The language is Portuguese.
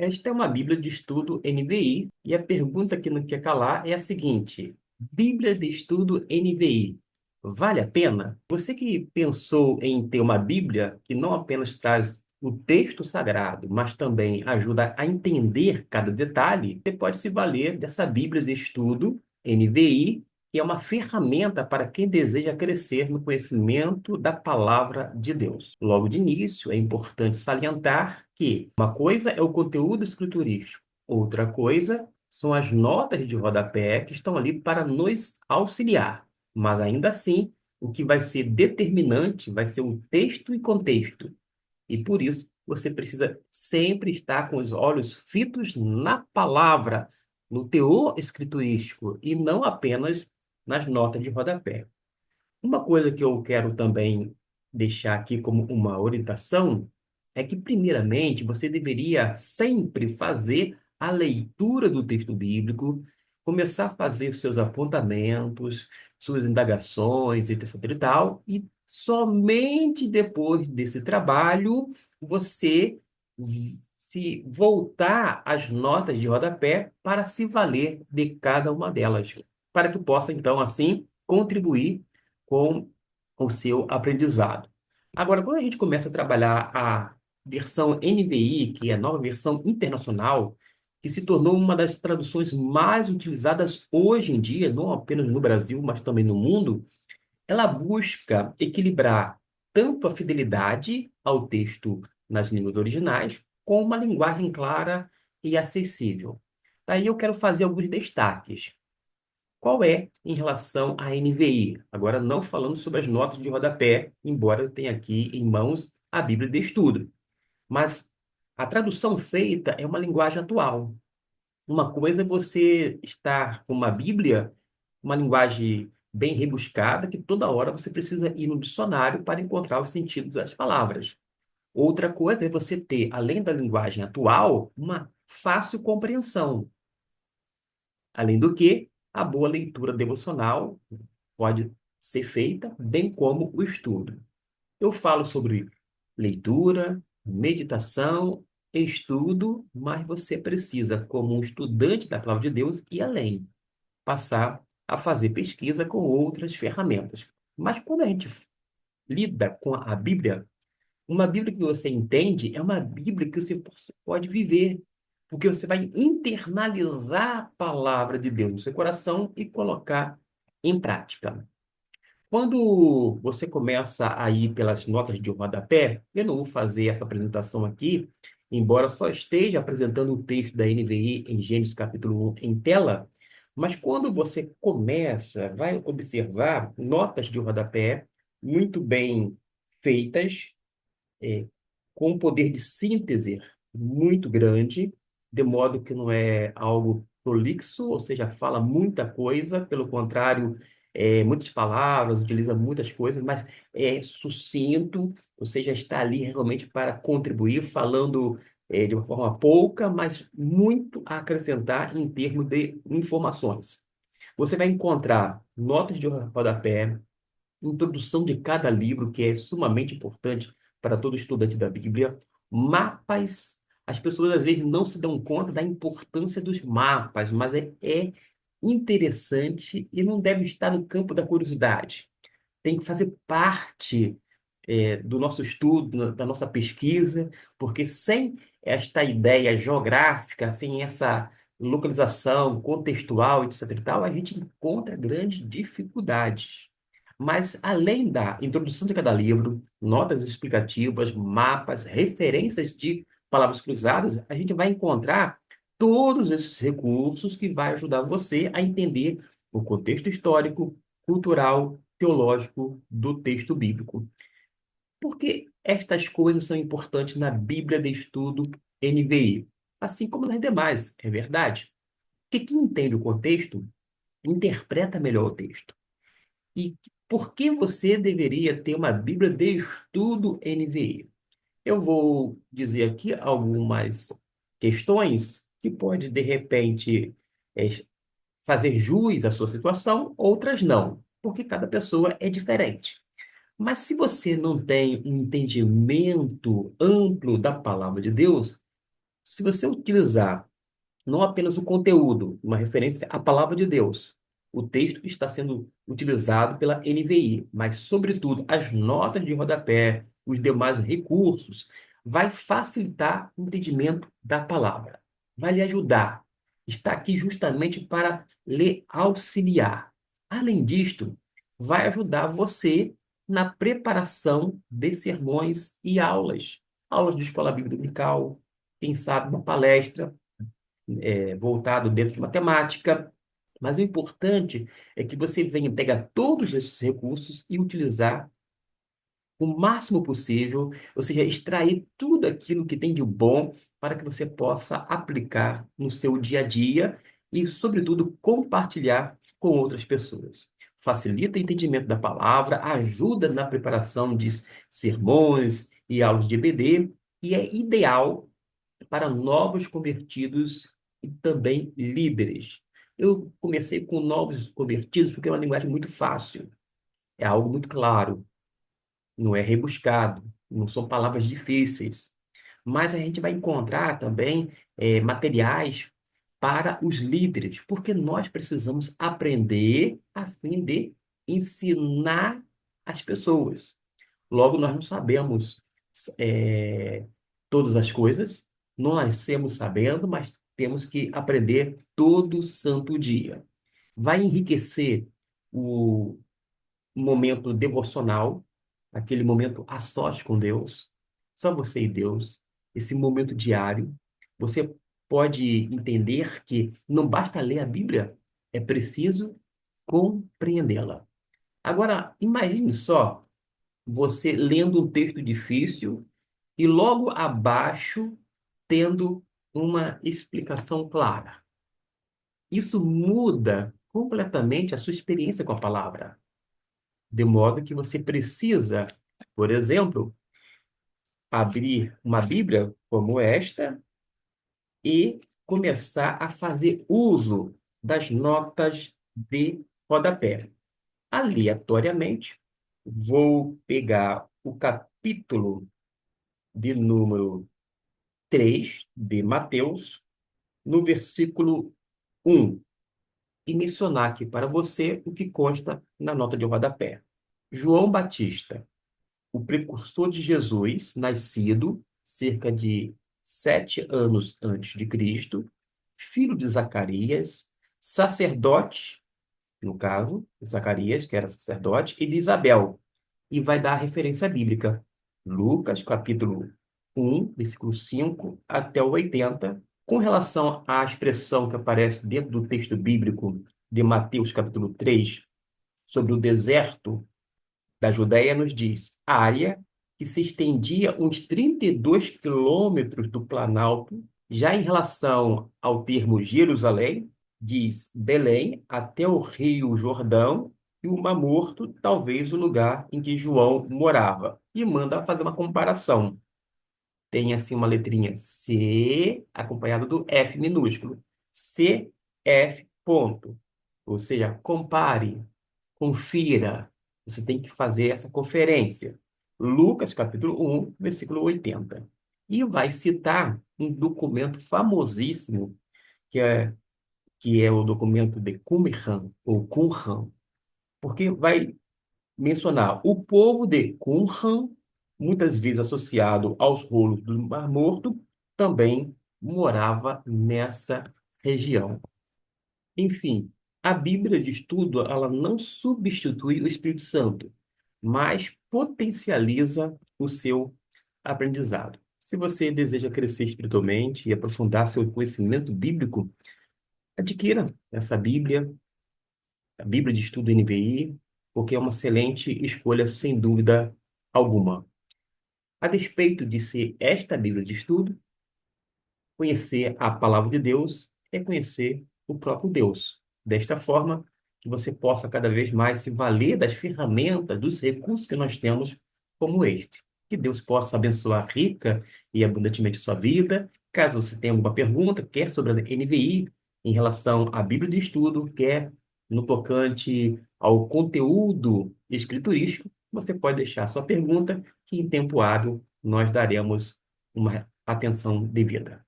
Esta é uma Bíblia de Estudo NVI e a pergunta que não quer calar é a seguinte: Bíblia de Estudo NVI, vale a pena? Você que pensou em ter uma Bíblia que não apenas traz o texto sagrado, mas também ajuda a entender cada detalhe, você pode se valer dessa Bíblia de Estudo NVI, que é uma ferramenta para quem deseja crescer no conhecimento da palavra de Deus. Logo de início, é importante salientar que uma coisa é o conteúdo escriturístico, outra coisa são as notas de rodapé que estão ali para nos auxiliar. Mas ainda assim, o que vai ser determinante vai ser o texto e contexto. E por isso, você precisa sempre estar com os olhos fitos na palavra, no teor escriturístico, e não apenas nas notas de rodapé. Uma coisa que eu quero também deixar aqui como uma orientação é que, primeiramente, você deveria sempre fazer a leitura do texto bíblico, começar a fazer seus apontamentos, suas indagações, etc. e tal, e somente depois desse trabalho você se voltar às notas de rodapé para se valer de cada uma delas, para que possa, então, assim, contribuir com o seu aprendizado. Agora, quando a gente começa a trabalhar a versão NVI, que é a nova versão internacional, que se tornou uma das traduções mais utilizadas hoje em dia, não apenas no Brasil, mas também no mundo, ela busca equilibrar tanto a fidelidade ao texto nas línguas originais, com uma linguagem clara e acessível. Daí eu quero fazer alguns destaques. Qual é em relação à NVI? Agora, não falando sobre as notas de rodapé, embora eu tenha aqui em mãos a Bíblia de Estudo. Mas a tradução feita é uma linguagem atual. Uma coisa é você estar com uma Bíblia, uma linguagem bem rebuscada, que toda hora você precisa ir no dicionário para encontrar os sentidos das palavras. Outra coisa é você ter, além da linguagem atual, uma fácil compreensão. Além do que, a boa leitura devocional pode ser feita, bem como o estudo. Eu falo sobre leitura, meditação, estudo, mas você precisa, como um estudante da palavra de Deus, ir além, passar a fazer pesquisa com outras ferramentas. Mas quando a gente lida com a Bíblia, uma Bíblia que você entende é uma Bíblia que você pode viver, porque você vai internalizar a palavra de Deus no seu coração e colocar em prática. Quando você começa a ir pelas notas de rodapé, eu não vou fazer essa apresentação aqui, embora só esteja apresentando o texto da NVI em Gênesis capítulo 1 em tela, mas quando você começa, vai observar notas de rodapé muito bem feitas, com um poder de síntese muito grande, de modo que não é algo prolixo, ou seja, fala muita coisa, pelo contrário, muitas palavras, utiliza muitas coisas, mas é sucinto, ou seja, está ali realmente para contribuir, falando de uma forma pouca, mas muito a acrescentar em termos de informações. Você vai encontrar notas de rodapé, introdução de cada livro, que é sumamente importante para todo estudante da Bíblia, mapas. As pessoas às vezes não se dão conta da importância dos mapas, mas é interessante e não deve estar no campo da curiosidade. Tem que fazer parte do nosso estudo, da nossa pesquisa, porque sem esta ideia geográfica, sem essa localização contextual, etc. e tal, a gente encontra grandes dificuldades. Mas, além da introdução de cada livro, notas explicativas, mapas, referências de palavras cruzadas, a gente vai encontrar todos esses recursos que vai ajudar você a entender o contexto histórico, cultural, teológico do texto bíblico. Por que estas coisas são importantes na Bíblia de Estudo NVI? Assim como nas demais, é verdade? Porque quem entende o contexto interpreta melhor o texto. E por que você deveria ter uma Bíblia de Estudo NVI? Eu vou dizer aqui algumas questões que pode, de repente, eh, fazer jus à sua situação, outras não, porque cada pessoa é diferente. Mas se você não tem um entendimento amplo da palavra de Deus, Se você utilizar não apenas o conteúdo, uma referência à palavra de Deus, o texto que está sendo utilizado pela NVI, mas, sobretudo, as notas de rodapé, os demais recursos, vai facilitar o entendimento da palavra, vai lhe ajudar. Está aqui justamente para lhe auxiliar. Além disto, vai ajudar você na preparação de sermões e aulas, aulas de escola bíblica dominical, quem sabe uma palestra voltado dentro de matemática. Mas o importante é que você venha pegar todos esses recursos e utilizar o máximo possível, ou seja, extrair tudo aquilo que tem de bom para que você possa aplicar no seu dia a dia e, sobretudo, compartilhar com outras pessoas. Facilita o entendimento da palavra, ajuda na preparação de sermões e aulas de EBD, e é ideal para novos convertidos e também líderes. Eu comecei com novos convertidos porque é uma linguagem muito fácil, é algo muito claro, não é rebuscado, não são palavras difíceis. Mas a gente vai encontrar também materiais para os líderes, porque nós precisamos aprender a fim de ensinar as pessoas. Logo, nós não sabemos é, todas as coisas, não nascemos sabendo, mas temos que aprender todo santo dia. Vai enriquecer o momento devocional, aquele momento a sós com Deus, só você e Deus, esse momento diário. Você pode entender que não basta ler a Bíblia, é preciso compreendê-la. Agora, imagine só você lendo um texto difícil e logo abaixo tendo uma explicação clara. Isso muda completamente a sua experiência com a palavra, de modo que você precisa, por exemplo, abrir uma Bíblia como esta e começar a fazer uso das notas de rodapé. Aleatoriamente, vou pegar o capítulo de número 3 de Mateus, no versículo 1, e mencionar aqui para você o que consta na nota de rodapé. João Batista, o precursor de Jesus, nascido cerca de 7 anos antes de Cristo, filho de Zacarias, sacerdote, no caso, Zacarias, que era sacerdote, e de Isabel, e vai dar a referência bíblica. Lucas, capítulo 1, versículo 5 até o 80, com relação à expressão que aparece dentro do texto bíblico de Mateus, capítulo 3, sobre o deserto da Judéia, nos diz: a área que se estendia uns 32 quilômetros do Planalto. Já em relação ao termo Jerusalém, diz Belém até o rio Jordão e o Mar Morto, talvez o lugar em que João morava. E manda fazer uma comparação. Tem assim uma letrinha C acompanhada do F minúsculo. CF ponto. Ou seja, compare, confira. Você tem que fazer essa conferência. Lucas, capítulo 1, versículo 80. E vai citar um documento famosíssimo, que é, que é o documento de Qumran, ou Qumran, porque vai mencionar o povo de Qumran, muitas vezes associado aos rolos do Mar Morto, também morava nessa região. Enfim, a Bíblia de estudo, ela não substitui o Espírito Santo, mas potencializa o seu aprendizado. Se você deseja crescer espiritualmente e aprofundar seu conhecimento bíblico, adquira essa Bíblia, a Bíblia de Estudo NVI, porque é uma excelente escolha, sem dúvida alguma. A despeito de ser esta Bíblia de estudo, conhecer a palavra de Deus é conhecer o próprio Deus. Desta forma, que você possa cada vez mais se valer das ferramentas, dos recursos que nós temos, como este. Que Deus possa abençoar rica e abundantemente a sua vida. Caso você tenha alguma pergunta, quer sobre a NVI, em relação à Bíblia de Estudo, quer no tocante ao conteúdo escriturístico, você pode deixar a sua pergunta, que em tempo hábil nós daremos uma atenção devida.